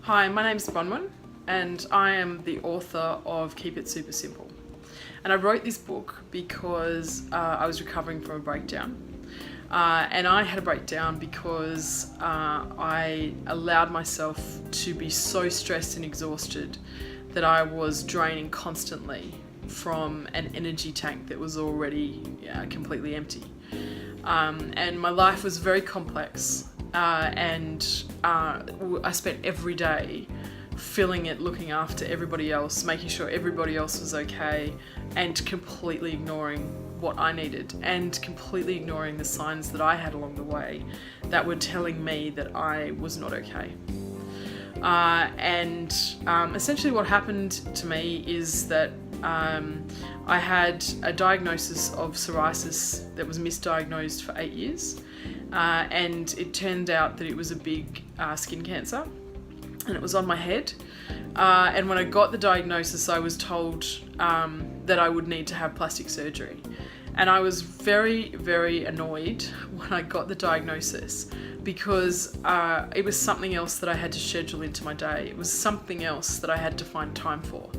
Hi, my name's Bronwen and I am the author of Keep It Super Simple. And I wrote this book because I was recovering from a breakdown. And I had a breakdown because I allowed myself to be so stressed and exhausted that I was draining constantly from an energy tank that was already completely empty. And my life was very complex. And I spent every day filling it, looking after everybody else, making sure everybody else was okay, and completely ignoring what I needed, and completely ignoring the signs that I had along the way that were telling me that I was not okay. Essentially what happened to me is that I had a diagnosis of psoriasis that was misdiagnosed for 8 years. And it turned out that it was a big skin cancer, and it was on my head. And when I got the diagnosis, I was told that I would need to have plastic surgery. And I was very, very annoyed when I got the diagnosis because it was something else that I had to schedule into my day. It was something else that I had to find time for.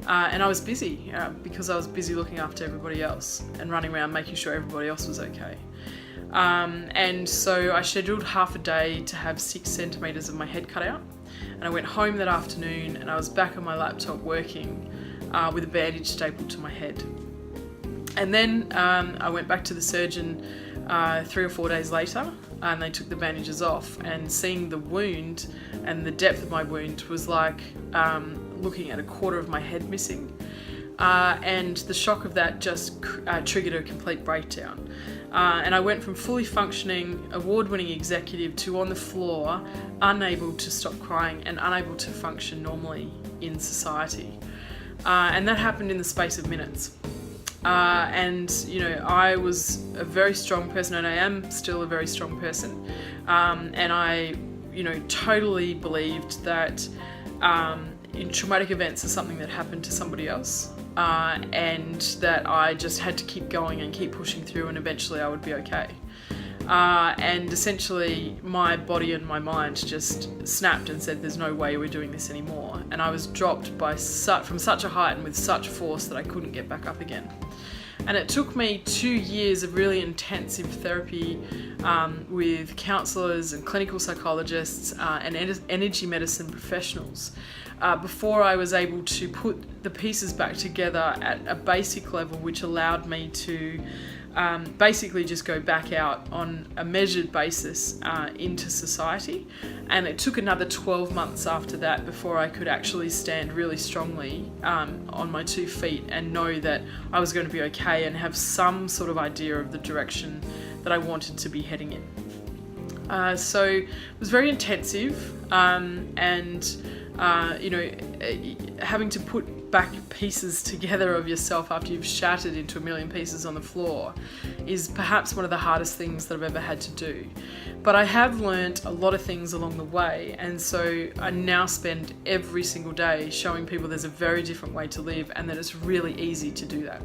And I was busy because I was busy looking after everybody else and running around making sure everybody else was okay. And so I scheduled half a day to have 6 centimetres of my head cut out, and I went home that afternoon and I was back on my laptop working with a bandage stapled to my head. And then I went back to the surgeon 3 or 4 days later, and they took the bandages off, and seeing the wound and the depth of my wound was like looking at a quarter of my head missing. And the shock of that just triggered a complete breakdown. And I went from fully functioning, award-winning executive to on the floor, unable to stop crying and unable to function normally in society. And that happened in the space of minutes. And you know, I was a very strong person, and I am still a very strong person. And I, totally believed that traumatic events are something that happened to somebody else. And that I just had to keep going and keep pushing through, and eventually I would be okay. And essentially my body and my mind just snapped and said, there's no way we're doing this anymore. And I was dropped from such a height and with such force that I couldn't get back up again. And it took me 2 years of really intensive therapy with counsellors and clinical psychologists and energy medicine professionals before I was able to put the pieces back together at a basic level, which allowed me to basically just go back out on a measured basis into society. And it took another 12 months after that before I could actually stand really strongly on my 2 feet and know that I was going to be okay and have some sort of idea of the direction that I wanted to be heading in. So it was very intensive, having to put back pieces together of yourself after you've shattered into a million pieces on the floor is perhaps one of the hardest things that I've ever had to do. But I have learned a lot of things along the way, and so I now spend every single day showing people there's a very different way to live and that it's really easy to do that.